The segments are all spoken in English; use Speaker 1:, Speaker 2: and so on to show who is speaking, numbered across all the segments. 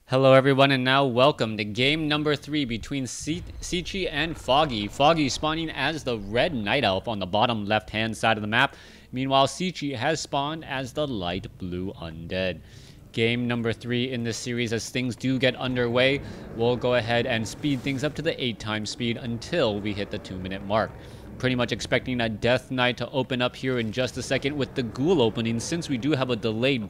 Speaker 1: Hello everyone, and now welcome to game number 3 between Cechi and Foggy. Foggy spawning as the red night elf on the bottom left hand side of the map. Meanwhile, Cechi has spawned as the light blue undead. Game number 3 in this series. As things do get underway, we'll go ahead and speed things up to the 8 times speed until we hit the 2-minute mark. Pretty much expecting a Death Knight to open up here in just a second with the Ghoul opening, since we do have a delayed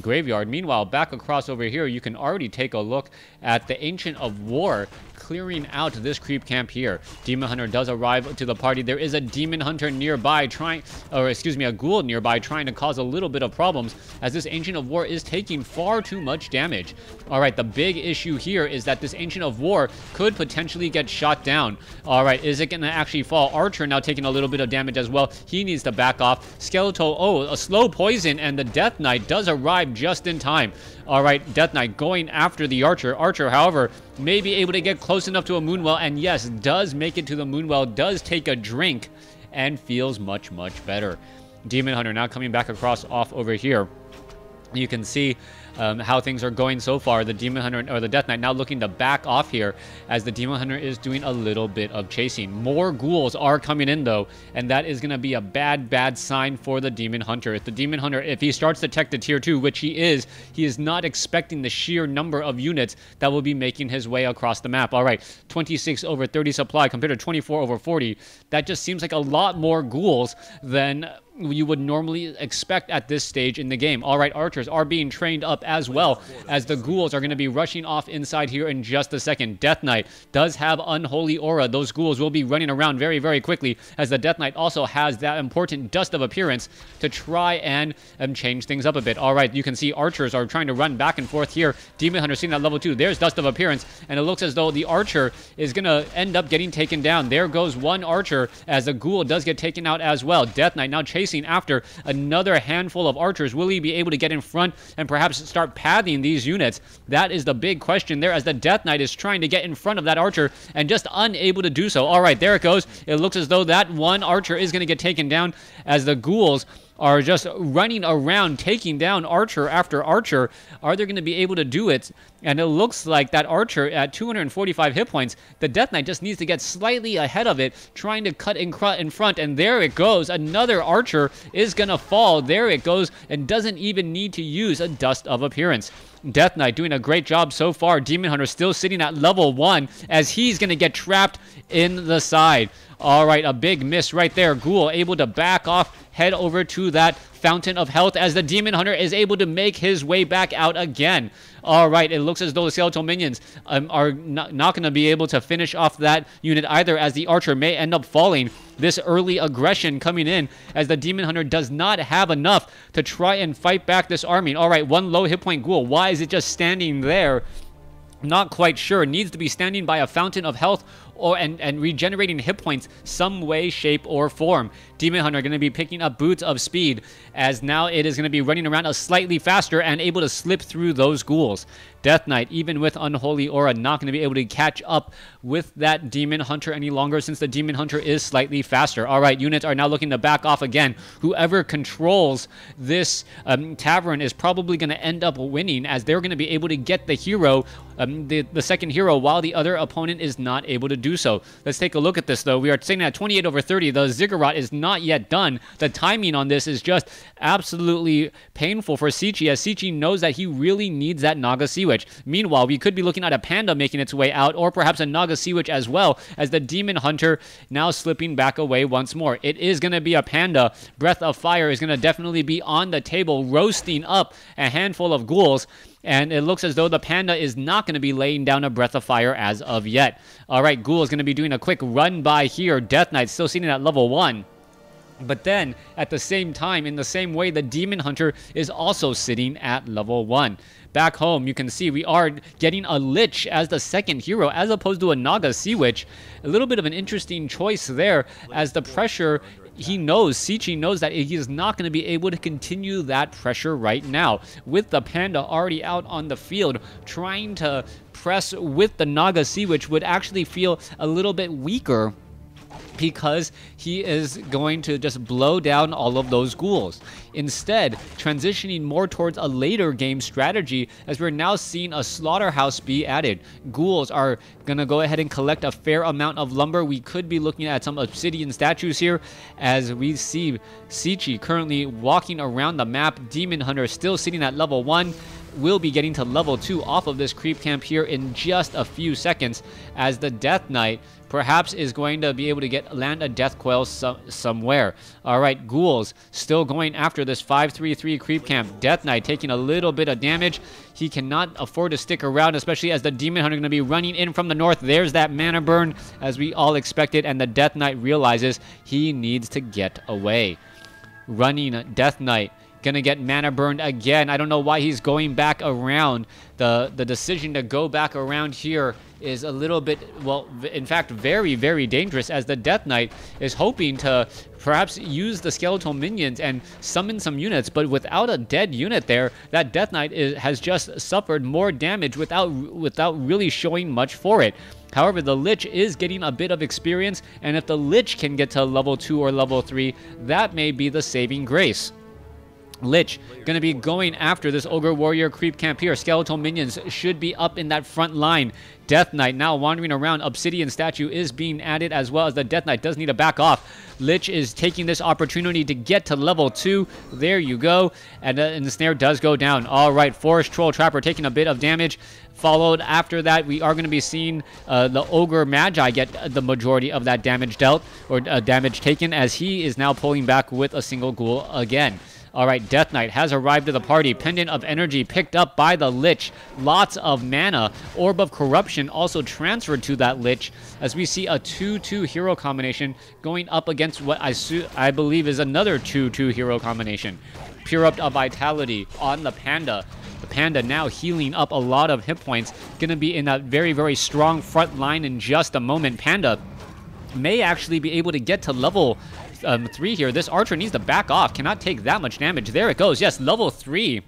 Speaker 1: graveyard. Meanwhile, back across over here, you can already take a look at the Ancient of War clearing out this creep camp here. Demon Hunter does arrive to the party. There is a Demon Hunter nearby a Ghoul nearby trying to cause a little bit of problems, as this Ancient of War is taking far too much damage. Alright, the big issue here is that this Ancient of War could potentially get shot down. Alright, is it going to actually fall? Archer now taking a little bit of damage as well. He needs to back off. Skeletal, a slow poison, and the Death Knight does arrive just in time. Alright, Death Knight going after the Archer. Archer, however, may be able to get close enough to a Moonwell, and yes, does make it to the Moonwell, does take a drink, and feels much, much better. Demon Hunter now coming back across off over here. You can see how things are going so far. The Demon Hunter, or the Death Knight, now looking to back off here, as the Demon Hunter is doing a little bit of chasing. More ghouls are coming in though, and that is going to be a bad sign for the Demon Hunter. If the Demon Hunter, if he starts to tech to tier 2, which he is not expecting the sheer number of units that will be making his way across the map. Alright, 26 over 30 supply compared to 24 over 40. That just seems like a lot more ghouls than you would normally expect at this stage in the game. Alright, archers are being trained up as well, as the ghouls are going to be rushing off inside here in just a second. Death Knight does have Unholy Aura. Those ghouls will be running around very quickly, as the Death Knight also has that important Dust of Appearance to try and change things up a bit. Alright, you can see archers are trying to run back and forth here. Demon Hunter sitting at level 2. There's Dust of Appearance, and it looks as though the archer is going to end up getting taken down. There goes one archer, as the ghoul does get taken out as well. Death Knight now chasing after another handful of archers. Will he be able to get in front and perhaps start pathing these units? That is the big question there, as the Death Knight is trying to get in front of that archer and just unable to do so. Alright, there it goes. It looks as though that one archer is going to get taken down, as the ghouls are just running around taking down archer after archer. Are they going to be able to do it? And it looks like that archer at 245 hit points, the Death Knight just needs to get slightly ahead of it, trying to cut in front, and there it goes. Another archer is going to fall. There it goes, and doesn't even need to use a Dust of Appearance. Death Knight doing a great job so far. Demon Hunter still sitting at level 1, as he's going to get trapped in the side. Alright, a big miss right there. Ghoul able to back off, head over to that Fountain of Health, as the Demon Hunter is able to make his way back out again. Alright, it looks as though the skeletal minions are not going to be able to finish off that unit either, as the archer may end up falling. This early aggression coming in, as the Demon Hunter does not have enough to try and fight back this army. Alright, one low hit point ghoul. Why is it just standing there? Not quite sure. Needs to be standing by a Fountain of Health and regenerating hit points some way, shape, or form. Demon Hunter going to be picking up Boots of Speed, as now it is going to be running around slightly faster and able to slip through those ghouls. Death Knight, even with Unholy Aura, not going to be able to catch up with that Demon Hunter any longer, since the Demon Hunter is slightly faster. Alright, units are now looking to back off again. Whoever controls this tavern is probably going to end up winning, as they're going to be able to get the hero, the second hero, while the other opponent is not able to do so. Let's take a look at this though. We are sitting at 28 over 30. The ziggurat is not yet done. The timing on this is just absolutely painful for Cechi, as Cechi knows that he really needs that Naga Sea Witch. Meanwhile, we could be looking at a Panda making its way out, or perhaps a Naga Sea Witch as well, as the Demon Hunter now slipping back away once more. It is going to be a Panda. Breath of Fire is going to definitely be on the table, roasting up a handful of ghouls. And it looks as though the Panda is not going to be laying down a Breath of Fire as of yet. Alright, Ghoul is going to be doing a quick run by here. Death Knight still sitting at level 1. But then, at the same time, in the same way, the Demon Hunter is also sitting at level 1. Back home, you can see we are getting a Lich as the second hero, as opposed to a Naga Sea Witch. A little bit of an interesting choice there, as the pressure, Cechi knows that he is not going to be able to continue that pressure right now. With the Panda already out on the field, trying to press with the Naga Sea Witch would actually feel a little bit weaker because he is going to just blow down all of those ghouls. Instead, transitioning more towards a later game strategy, as we're now seeing a slaughterhouse be added. Ghouls are going to go ahead and collect a fair amount of lumber. We could be looking at some obsidian statues here, as we see Cechi currently walking around the map. Demon Hunter still sitting at level 1. Will be getting to level 2 off of this creep camp here in just a few seconds, as the Death Knight perhaps is going to be able to land a death coil somewhere. All right, ghouls still going after this 533 creep camp. Death Knight taking a little bit of damage. He cannot afford to stick around, especially as the Demon Hunter going to be running in from the north. There's that mana burn, as we all expected, and the Death Knight realizes he needs to get away. Running Death Knight gonna get mana burned again. I don't know why he's going back around. The decision to go back around here is a little bit, well, in fact, very, very dangerous, as the Death Knight is hoping to perhaps use the skeletal minions and summon some units, but without a dead unit there, that Death Knight has just suffered more damage without really showing much for it. However, the Lich is getting a bit of experience, and if the Lich can get to level 2 or level 3, that may be the saving grace. Lich going to be going after this Ogre Warrior creep camp here. Skeletal minions should be up in that front line. Death Knight now wandering around. Obsidian statue is being added, as well as the Death Knight does need to back off. Lich is taking this opportunity to get to level 2. There you go. And the snare does go down. All right, Forest Troll Trapper taking a bit of damage. Followed after that, we are going to be seeing the Ogre Magi get the majority of that damage dealt, or damage taken, as he is now pulling back with a single ghoul again. All right, Death Knight has arrived to the party. Pendant of Energy picked up by the Lich. Lots of mana. Orb of Corruption also transferred to that Lich, as we see a 2-2 hero combination going up against what I believe is another 2-2 hero combination. Pure Up of Vitality on the Panda. The Panda now healing up a lot of hit points. Going to be in that very, very strong front line in just a moment. Panda may actually be able to get to level 3 here. This archer needs to back off. Cannot take that much damage. There it goes. Yes, level 3.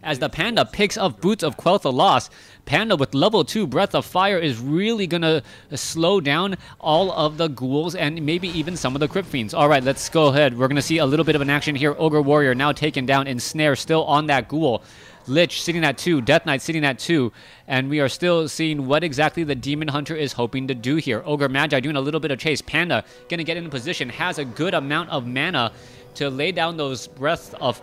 Speaker 1: As the Panda picks up Boots of Quell the Loss. Panda with level 2 Breath of Fire is really going to slow down all of the ghouls and maybe even some of the Crypt Fiends. All right, let's go ahead. We're going to see a little bit of an action here. Ogre Warrior now taken down, and Snare still on that ghoul. Lich sitting at 2, Death Knight sitting at 2, and we are still seeing what exactly the Demon Hunter is hoping to do here. Ogre Magi doing a little bit of chase. Panda going to get in position, has a good amount of mana to lay down those breath of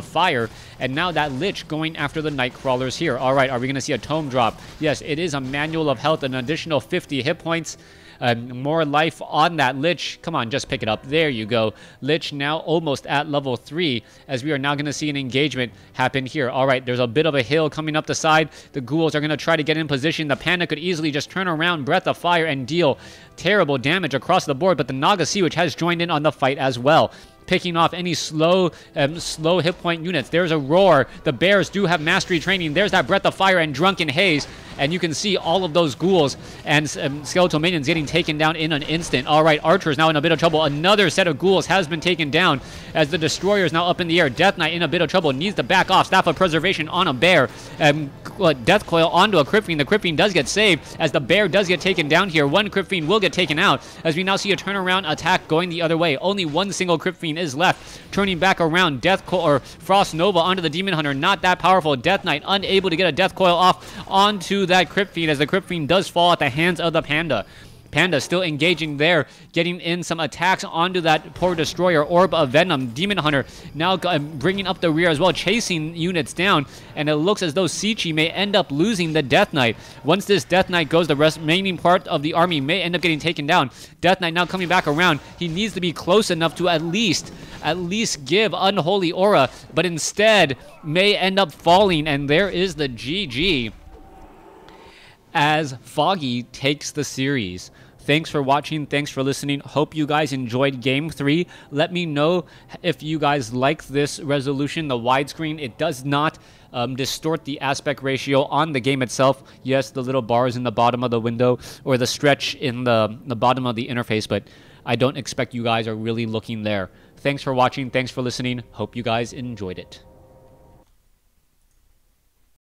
Speaker 1: fire, and now that Lich going after the Night Crawlers here. All right, are we going to see a tome drop? Yes, it is a Manual of Health, an additional 50 hit points. More life on that Lich. Come on, just pick it up. There you go. Lich now almost at level 3, as we are now going to see an engagement happen here. All right, there's a bit of a hill coming up the side. The ghouls are going to try to get in position. The Panda could easily just turn around, Breath of Fire, and deal terrible damage across the board, but the Naga Sea Witch has joined in on the fight as well, picking off any slow hit point units. There's a Roar. The Bears do have mastery training. There's that Breath of Fire and Drunken Haze, and you can see all of those ghouls and skeletal minions getting taken down in an instant. All right, Archer is now in a bit of trouble. Another set of ghouls has been taken down, as the Destroyer is now up in the air. Death Knight in a bit of trouble, needs to back off. Staff of Preservation on a Bear. Death Coil onto a Crypt Fiend. The Crypt Fiend does get saved, as the Bear does get taken down here. One Crypt Fiend will get taken out, as we now see a turnaround attack going the other way. Only one single Crypt Fiend is left. Turning back around, Death Coil or Frost Nova onto the Demon Hunter. Not that powerful. Death Knight unable to get a Death Coil off onto that Crypt Fiend, as the Crypt Fiend does fall at the hands of the Panda. Panda still engaging there, getting in some attacks onto that poor Destroyer. Orb of Venom. Demon Hunter now bringing up the rear as well, chasing units down, and it looks as though Cechi may end up losing the Death Knight. Once this Death Knight goes, the remaining part of the army may end up getting taken down. Death Knight now coming back around. He needs to be close enough to at least give Unholy Aura, but instead may end up falling, and there is the GG, as Foggy takes the series. Thanks for watching. Thanks for listening. Hope you guys enjoyed Game 3. Let me know if you guys like this resolution, the widescreen. It does not distort the aspect ratio on the game itself. Yes, the little bars in the bottom of the window, or the stretch in the bottom of the interface, but I don't expect you guys are really looking there. Thanks for watching. Thanks for listening. Hope you guys enjoyed it.